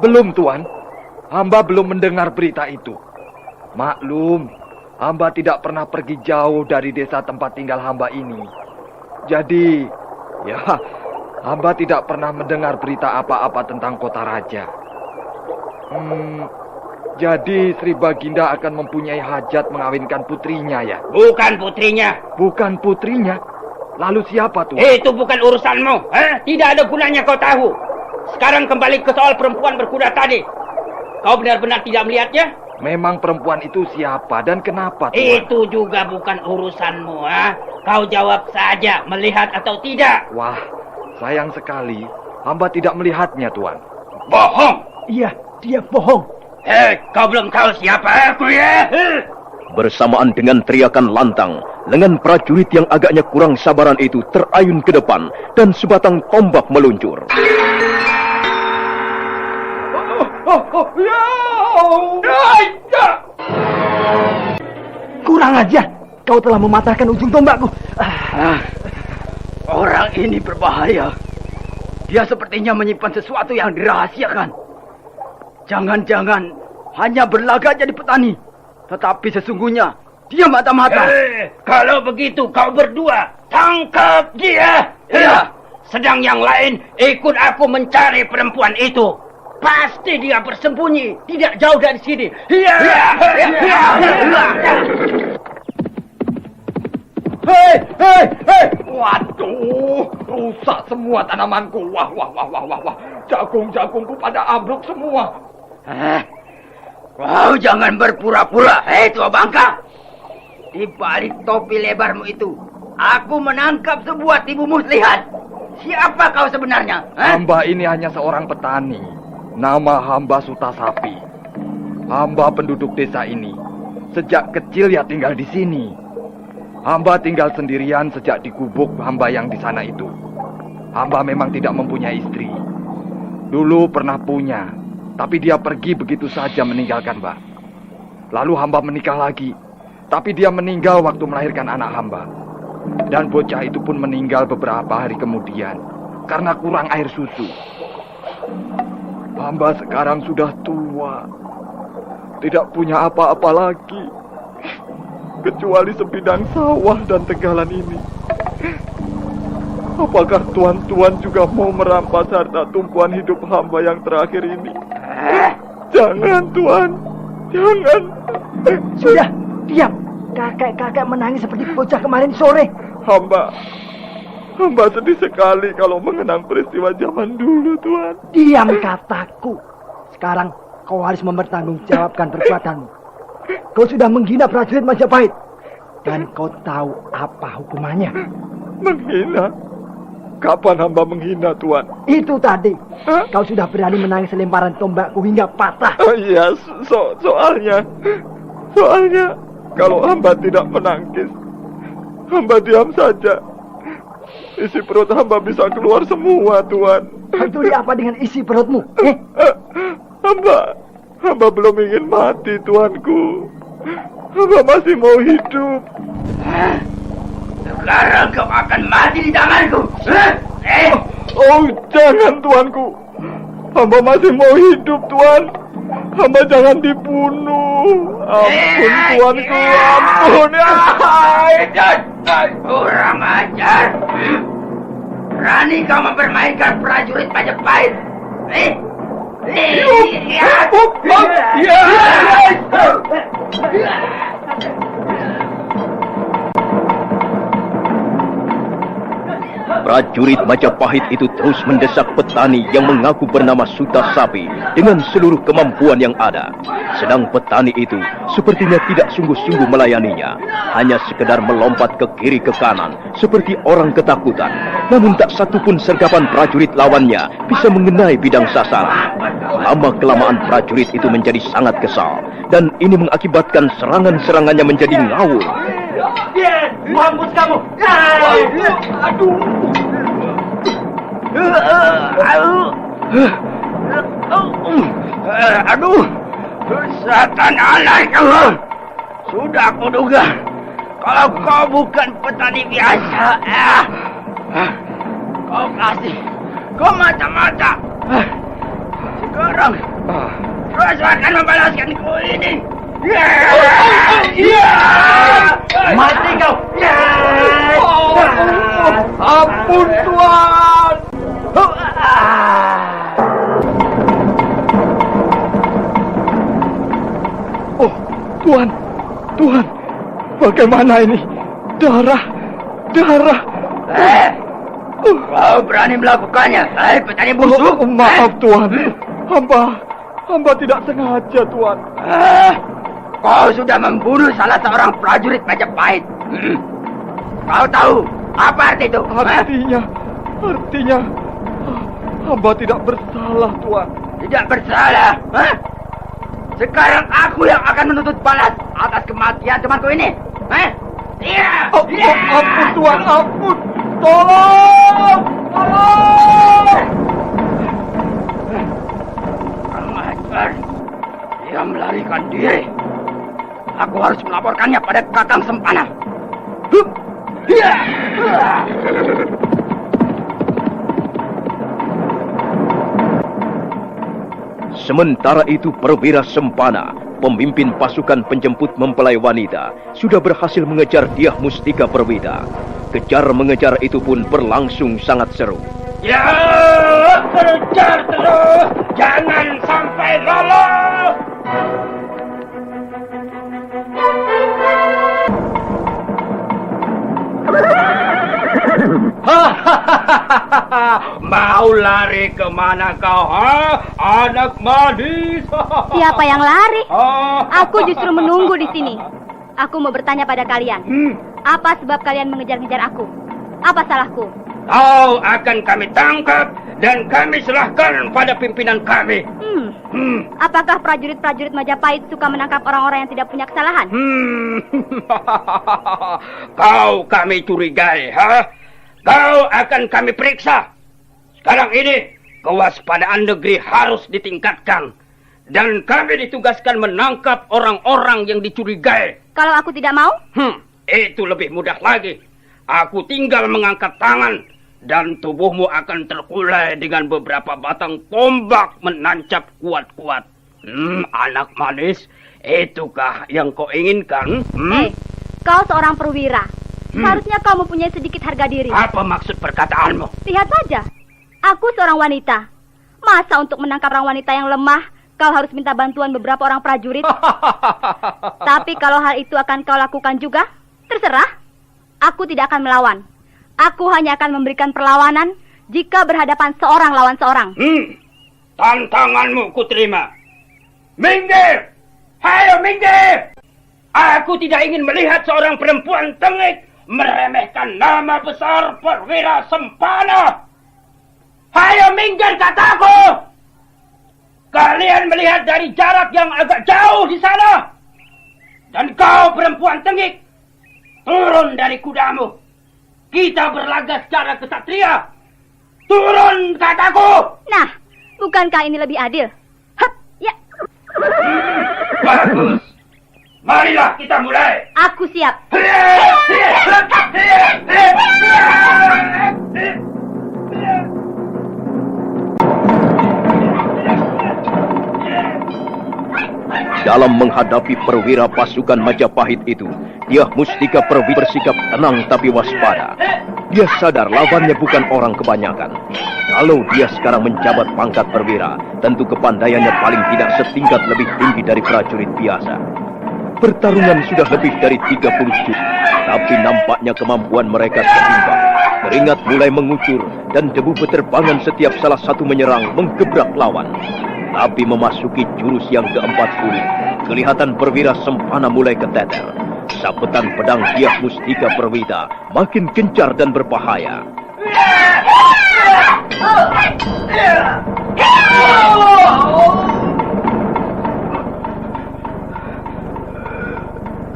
Belum, Tuan. Hamba belum mendengar berita itu. Maklum, hamba tidak pernah pergi jauh dari desa tempat tinggal hamba ini. Jadi, ya, hamba tidak pernah mendengar berita apa-apa tentang kota raja. Jadi Sri Baginda akan mempunyai hajat mengawinkan putrinya ya? Bukan putrinya. Bukan putrinya? Lalu siapa tuh? Itu bukan urusanmu. Tidak ada gunanya kau tahu. Sekarang kembali ke soal perempuan berkuda tadi. Kau benar-benar tidak melihatnya? Memang perempuan itu siapa dan kenapa, Tuan? Itu juga bukan urusanmu, ha? Kau jawab saja, melihat atau tidak. Wah, sayang sekali. Hamba tidak melihatnya, Tuan. Bohong! Iya, dia bohong. Kau belum tahu siapa aku ya? Bersamaan dengan teriakan lantang, lengan prajurit yang agaknya kurang sabaran itu terayun ke depan dan sebatang tombak meluncur. Kurang aja, kau telah mematahkan ujung tombakku. Orang ini berbahaya. Dia sepertinya menyimpan sesuatu yang dirahasiakan. Jangan-jangan hanya berlagak jadi petani. Tetapi sesungguhnya dia mata-mata. Kalau begitu kau berdua tangkap dia. Iya. Sedang yang lain ikut aku mencari perempuan itu. Pasti dia bersembunyi tidak jauh dari sini. Hei! Waduh, rusak semua tanamanku. Wah. Jagung-jagungku pada ambruk semua. Kau jangan berpura-pura, tua bangka. Di balik topi lebarmu itu, aku menangkap sebuah tibu muslihat. Siapa kau sebenarnya? Hamba ini hanya seorang petani. Nama hamba Suta Sapi. Hamba penduduk desa ini. Sejak kecil ya tinggal di sini. Hamba tinggal sendirian sejak di gubuk hamba yang di sana itu. Hamba memang tidak mempunyai istri. Dulu pernah punya, tapi dia pergi begitu saja meninggalkan Mbak. Lalu hamba menikah lagi, tapi dia meninggal waktu melahirkan anak hamba. Dan bocah itu pun meninggal beberapa hari kemudian karena kurang air susu. Hamba sekarang sudah tua, tidak punya apa-apa lagi kecuali sebidang sawah dan tegalan ini. Apakah tuan-tuan juga mau merampas harta tumpuan hidup hamba yang terakhir ini? Jangan, Tuan. Jangan. Sudah, diam. Kakek-kakek menangis seperti bocah kemarin sore. Hamba sedih sekali kalau mengenang peristiwa zaman dulu, Tuan. Diam kataku. Sekarang kau harus mempertanggungjawabkan perbuatanmu. Kau sudah menghina prajurit Majapahit. Dan kau tahu apa hukumannya. Menghina? Kapan hamba menghina, Tuan? Itu tadi. Kau sudah berani menangis lemparan tombakku hingga patah. Iya, soalnya kalau hamba tidak menangis, hamba diam saja. Isi perut hamba bisa keluar semua, Tuan. Peduli apa dengan isi perutmu? Hamba belum ingin mati, Tuanku. Hamba masih mau hidup. Sekarang kau akan mati di tanganku. Oh, jangan, Tuanku. Hamba masih mau hidup, Tuan. Hamba jangan dibunuh. Ampun, Tuanku, ampun. Kurang ajar. Berani kau mempermainkan prajurit Majapahit? Prajurit Majapahit itu terus mendesak petani yang mengaku bernama Suta Sapi dengan seluruh kemampuan yang ada. Sedang petani itu sepertinya tidak sungguh-sungguh melayaninya, hanya sekedar melompat ke kiri ke kanan seperti orang ketakutan. Namun tak satupun sergapan prajurit lawannya bisa mengenai bidang sasaran. Lama-kelamaan prajurit itu menjadi sangat kesal, dan ini mengakibatkan serangan-serangannya menjadi ngawur. Mampus kamu! Aduh! Aduh, setan anak kau. Sudah kuduga kalau kau bukan petani biasa. Kau kasih, kau mata-mata. Sekarang rasakan membalaskanku ini. Mati kau. Ampun Tuan. Oh, Tuan. Tuan, bagaimana ini? Darah. Kau berani melakukannya, petani busuk? Maaf Tuan, hamba tidak sengaja Tuan. Kau sudah membunuh salah seorang prajurit Majapahit. Kau tahu apa arti itu? Artinya, hamba tidak bersalah Tuan. Tidak bersalah? Sekarang aku yang akan menuntut balas atas kematian temanku ini. Iya. Ampun Tuan, ampun. Tolong. Ajar. Dia melarikan diri. Aku harus melaporkannya pada Kakang Sempana. Sementara itu Perwira Sempana, pemimpin pasukan penjemput mempelai wanita, sudah berhasil mengejar Dyah Mustika Perwita. Kejar-mengejar itu pun berlangsung sangat seru. Ya, kejar terus, jangan sampai lolos. Mau lari kemana kau, anak manis? Siapa yang lari? Aku justru menunggu di sini. Aku mau bertanya pada kalian. Apa sebab kalian mengejar-ngejar aku? Apa salahku? Kau akan kami tangkap dan kami serahkan pada pimpinan kami. Apakah prajurit-prajurit Majapahit suka menangkap orang-orang yang tidak punya kesalahan? Kau kami curigai, Kau akan kami periksa. Sekarang ini, kewaspadaan negeri harus ditingkatkan. Dan kami ditugaskan menangkap orang-orang yang dicurigai. Kalau aku tidak mau? Itu lebih mudah lagi. Aku tinggal mengangkat tangan. Dan tubuhmu akan terkulai dengan beberapa batang tombak menancap kuat-kuat. Anak manis, itukah yang kau inginkan? Kau seorang perwira. Seharusnya kau mempunyai sedikit harga diri. Apa maksud perkataanmu? Lihat saja. Aku seorang wanita. Masa untuk menangkap orang wanita yang lemah, kau harus minta bantuan beberapa orang prajurit? Tapi kalau hal itu akan kau lakukan juga, terserah. Aku tidak akan melawan. Aku hanya akan memberikan perlawanan jika berhadapan seorang lawan seorang. Tantanganmu kuterima. Minggir! Hayo minggir! Aku tidak ingin melihat seorang perempuan tengik meremehkan nama besar Perwira Sempana. Hayo minggir kataku! Kalian melihat dari jarak yang agak jauh di sana. Dan kau perempuan tengik, turun dari kudamu. Kita berlaga secara kesatria. Turun kataku! Nah, bukankah ini lebih adil? Hup, ya. Bagus. Marilah kita mulai. Aku siap. Dalam menghadapi perwira pasukan Majapahit itu, Dyah Mustika Perwita bersikap tenang tapi waspada. Dia sadar lawannya bukan orang kebanyakan. Kalau dia sekarang menjabat pangkat perwira, tentu kepandaiannya paling tidak setingkat lebih tinggi dari prajurit biasa. Pertarungan sudah lebih dari 30 juz, tapi nampaknya kemampuan mereka seimbang. Keringat mulai mengucur dan debu beterbangan setiap salah satu menyerang menggebrak lawan. Tapi memasuki jurus yang ke-40, kelihatan perwira Sempana mulai keteter. Sabetan pedang Dyah Mustika Perwita makin gencar dan berbahaya.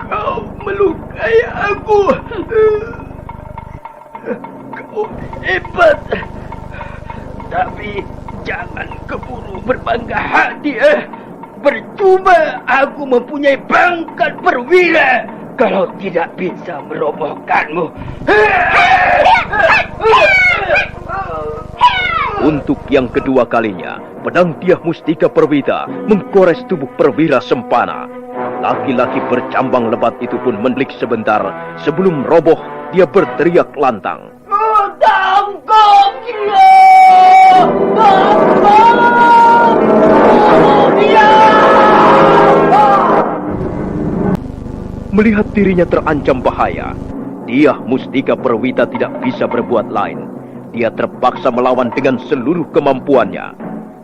Kau melukai aku. Kau hebat. berbangga hati. Percuma aku mempunyai pangkat perwira kalau tidak bisa merobohkanmu. Untuk yang kedua kalinya, pedang Dyah Mustika Perwita menggores tubuh perwira Sempana. Laki-laki bercambang lebat itu pun mendelik sebentar. Sebelum roboh, dia berteriak lantang. Tangkap dia! Tangkap! Dia! Melihat dirinya terancam bahaya, Dyah Mustika Perwita tidak bisa berbuat lain. Dia terpaksa melawan dengan seluruh kemampuannya.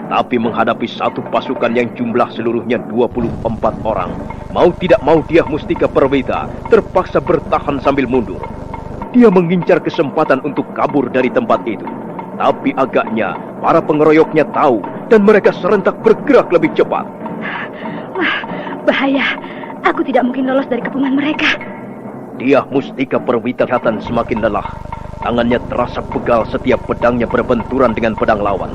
Tapi menghadapi satu pasukan yang jumlah seluruhnya 24 orang, mau tidak mau Dyah Mustika Perwita terpaksa bertahan sambil mundur. Dia mengincar kesempatan untuk kabur dari tempat itu. Tapi agaknya para pengeroyoknya tahu dan mereka serentak bergerak lebih cepat. Wah, bahaya. Aku tidak mungkin lolos dari kepungan mereka. Dyah Mustika Perwita kelihatan semakin lelah. Tangannya terasa pegal setiap pedangnya berbenturan dengan pedang lawan.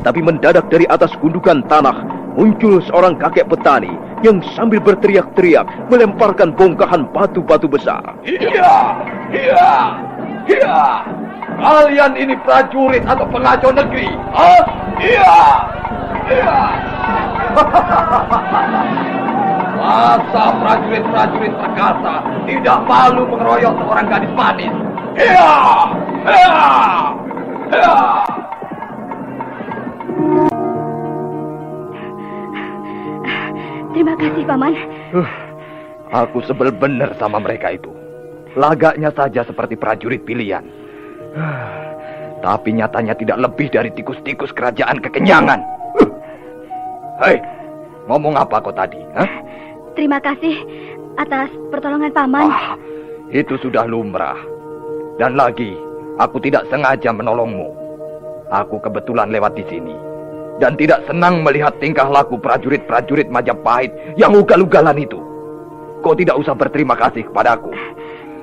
Tapi mendadak dari atas gundukan tanah muncul seorang kakek petani yang sambil berteriak-teriak melemparkan bongkahan batu-batu besar. Iya! Iya! Iya! Kalian ini prajurit atau pengacau negeri? Hah? Iya! Iya! Masa prajurit-prajurit perkasa tidak malu mengeroyok seorang gadis manis? Iya! Iya! Iya! Terima kasih, Paman. Aku sebel benar sama mereka itu. Lagaknya saja seperti prajurit pilihan. Tapi nyatanya tidak lebih dari tikus-tikus kerajaan kekenyangan. Hei, ngomong apa kau tadi? Hah? Terima kasih atas pertolongan Paman. Itu sudah lumrah. Dan lagi, aku tidak sengaja menolongmu. Aku kebetulan lewat di sini. Dan tidak senang melihat tingkah laku prajurit-prajurit Majapahit yang ugal-ugalan itu. Kau tidak usah berterima kasih kepadaku.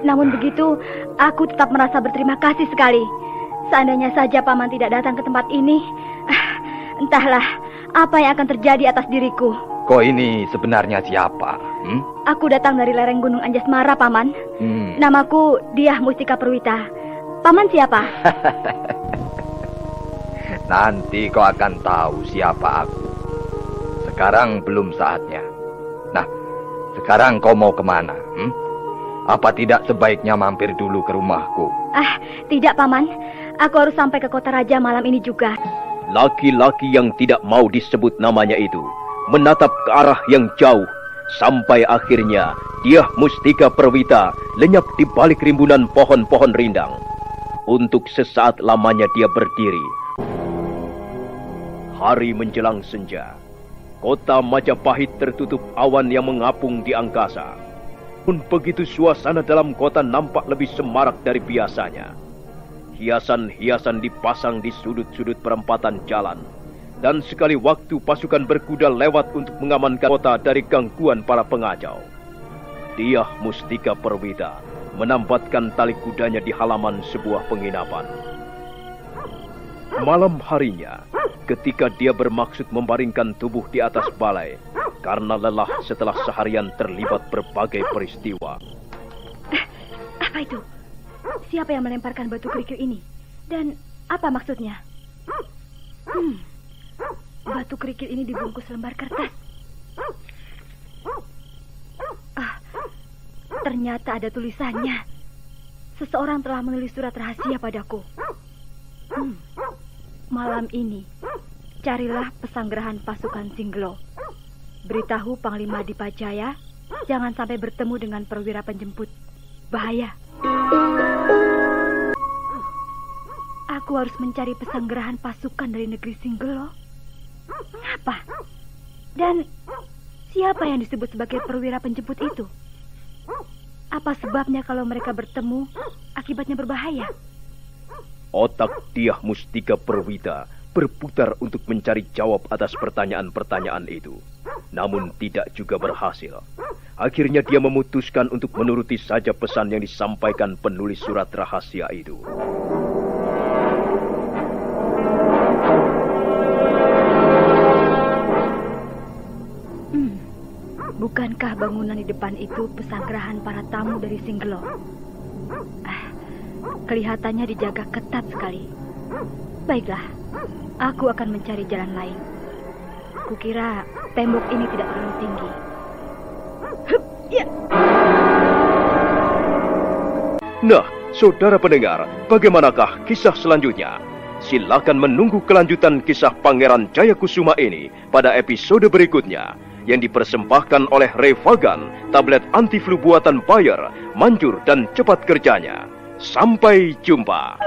Namun begitu, aku tetap merasa berterima kasih sekali. Seandainya saja Paman tidak datang ke tempat ini, entahlah apa yang akan terjadi atas diriku. Kau ini sebenarnya siapa? Aku datang dari lereng Gunung Anjasmara, Paman. Namaku Dyah Mustika Perwita. Paman siapa? Nanti kau akan tahu siapa aku. Sekarang belum saatnya. Nah, sekarang kau mau kemana? Apa tidak sebaiknya mampir dulu ke rumahku? Tidak, Paman. Aku harus sampai ke kota raja malam ini juga. Laki-laki yang tidak mau disebut namanya itu menatap ke arah yang jauh. Sampai akhirnya Dyah Mustika Perwita lenyap di balik rimbunan pohon-pohon rindang. Untuk sesaat lamanya dia berdiri. Hari menjelang senja. Kota Majapahit tertutup awan yang mengapung di angkasa. Pun begitu suasana dalam kota nampak lebih semarak dari biasanya. Hiasan-hiasan dipasang di sudut-sudut perempatan jalan. Dan sekali waktu pasukan berkuda lewat untuk mengamankan kota dari gangguan para pengacau. Dyah Mustika Perwita menambatkan tali kudanya di halaman sebuah penginapan. Malam harinya, ketika dia bermaksud membaringkan tubuh di atas balai karena lelah setelah seharian terlibat berbagai peristiwa. Apa itu? Siapa yang melemparkan batu kerikil ini? Dan apa maksudnya? Batu kerikil ini dibungkus lembar kertas. Ternyata ada tulisannya. Seseorang telah menulis surat rahasia padaku. Malam ini, carilah pesanggerahan pasukan Singgelo. Beritahu Panglima Dipajaya, jangan sampai bertemu dengan perwira penjemput. Bahaya. Aku harus mencari pesanggerahan pasukan dari negeri Singgelo. Apa? Dan siapa yang disebut sebagai perwira penjemput itu? Apa sebabnya kalau mereka bertemu, akibatnya berbahaya? Otak Dyah Mustika Perwita berputar untuk mencari jawab atas pertanyaan-pertanyaan itu. Namun tidak juga berhasil. Akhirnya dia memutuskan untuk menuruti saja pesan yang disampaikan penulis surat rahasia itu. Bukankah bangunan di depan itu pesanggrahan para tamu dari Singgelo? Kelihatannya dijaga ketat sekali. Baiklah, aku akan mencari jalan lain. Kukira tembok ini tidak terlalu tinggi. Nah, saudara pendengar, bagaimanakah kisah selanjutnya? Silakan menunggu kelanjutan kisah Pangeran Jayakusuma ini pada episode berikutnya yang dipersembahkan oleh Revagan, tablet anti flu buatan Bayer, manjur dan cepat kerjanya. Sampai jumpa.